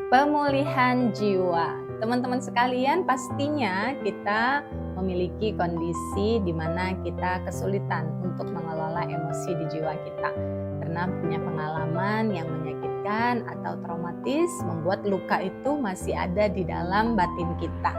Pemulihan jiwa. Teman-teman sekalian, pastinya kita memiliki kondisi di mana kita kesulitan untuk mengelola emosi di jiwa kita. Karena punya pengalaman yang menyakitkan atau traumatis membuat luka itu masih ada di dalam batin kita.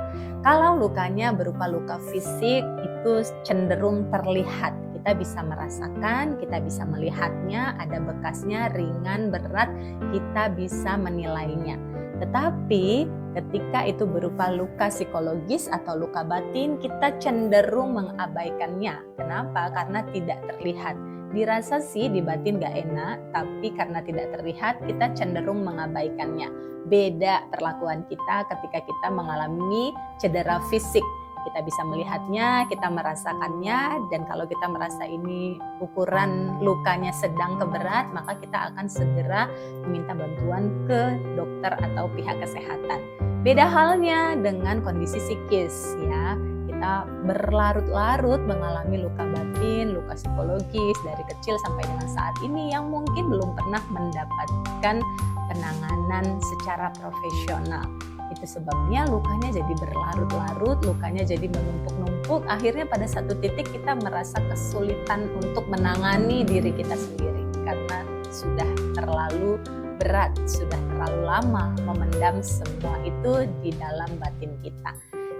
Kalau lukanya berupa luka fisik itu cenderung terlihat. Kita bisa merasakan, kita bisa melihatnya, ada bekasnya, ringan, berat, kita bisa menilainya. Tetapi ketika itu berupa luka psikologis atau luka batin, kita cenderung mengabaikannya. Kenapa? Karena tidak terlihat. Dirasa sih di batin gak enak, tapi karena tidak terlihat, kita cenderung mengabaikannya. Beda perlakuan kita ketika kita mengalami cedera fisik. Kita bisa melihatnya, kita merasakannya, dan kalau kita merasa ini ukuran lukanya sedang ke berat, maka kita akan segera meminta bantuan ke dokter atau pihak kesehatan. Beda halnya dengan kondisi psikis, ya. Kita berlarut-larut mengalami luka batin, luka psikologis dari kecil sampai dengan saat ini yang mungkin belum pernah mendapatkan penanganan secara profesional. Itu sebabnya lukanya jadi berlarut-larut, lukanya jadi menumpuk-numpuk. Akhirnya pada satu titik kita merasa kesulitan untuk menangani diri kita sendiri. Karena sudah terlalu berat, sudah terlalu lama memendam semua itu di dalam batin kita.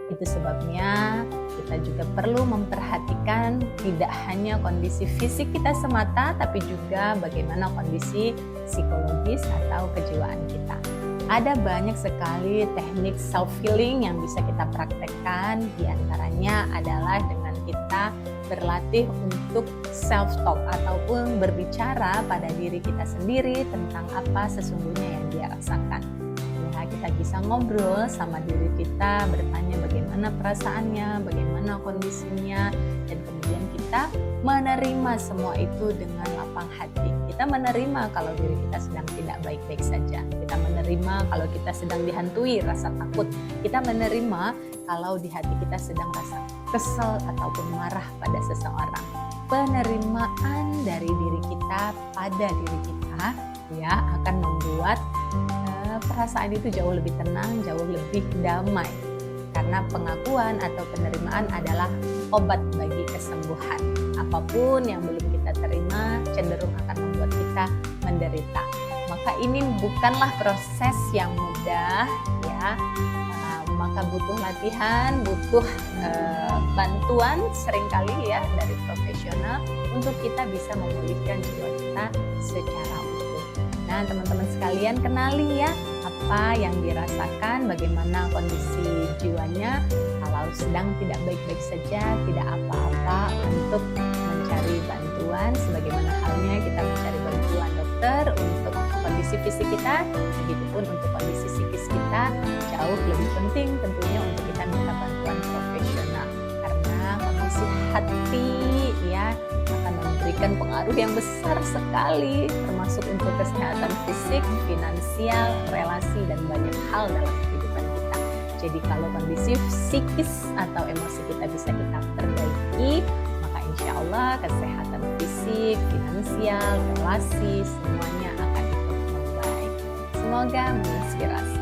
Itu sebabnya kita juga perlu memperhatikan tidak hanya kondisi fisik kita semata, tapi juga bagaimana kondisi psikologis atau kejiwaan kita. Ada banyak sekali teknik self-healing yang bisa kita praktekkan. Di antaranya adalah dengan kita berlatih untuk self-talk ataupun berbicara pada diri kita sendiri tentang apa sesungguhnya yang dia rasakan. Ya, kita bisa ngobrol sama diri kita, bertanya bagaimana perasaannya, bagaimana kondisinya, dan kemudian kita menerima semua itu dengan lapang hati. Kita menerima kalau diri kita sedang tidak baik-baik saja. Kita menerima kalau kita sedang dihantui rasa takut. Kita menerima kalau di hati kita sedang rasa kesal ataupun marah pada seseorang. Penerimaan dari diri kita pada diri kita ya akan membuat perasaan itu jauh lebih tenang, jauh lebih damai. Karena pengakuan atau penerimaan adalah obat bagi kesembuhan. Apapun yang belum kita terima cenderung akan membuat kita menderita. Maka ini bukanlah proses yang mudah, ya. Maka butuh latihan, butuh bantuan seringkali ya dari profesional untuk kita bisa memulihkan jiwa kita secara utuh. Nah, teman-teman sekalian, kenali ya apa yang dirasakan, bagaimana kondisi jiwanya. Kalau sedang tidak baik-baik saja, tidak apa-apa untuk mencari bantuan, sebagaimana halnya kita mencari bantuan dokter untuk kondisi fisik kita, begitupun untuk kondisi psikis kita. Jauh lebih penting tentunya untuk kita minta bantuan profesional, karena kondisi hati ya akan memberikan pengaruh yang besar sekali, termasuk untuk kesehatan fisik, finansial, relasi, dan banyak hal dalam kehidupan kita. Jadi kalau kondisi psikis atau emosi kita bisa kita perbaiki, maka insya Allah kesehatan fisik, finansial, relasi, semuanya akan ikut membaik. Semoga menginspirasi.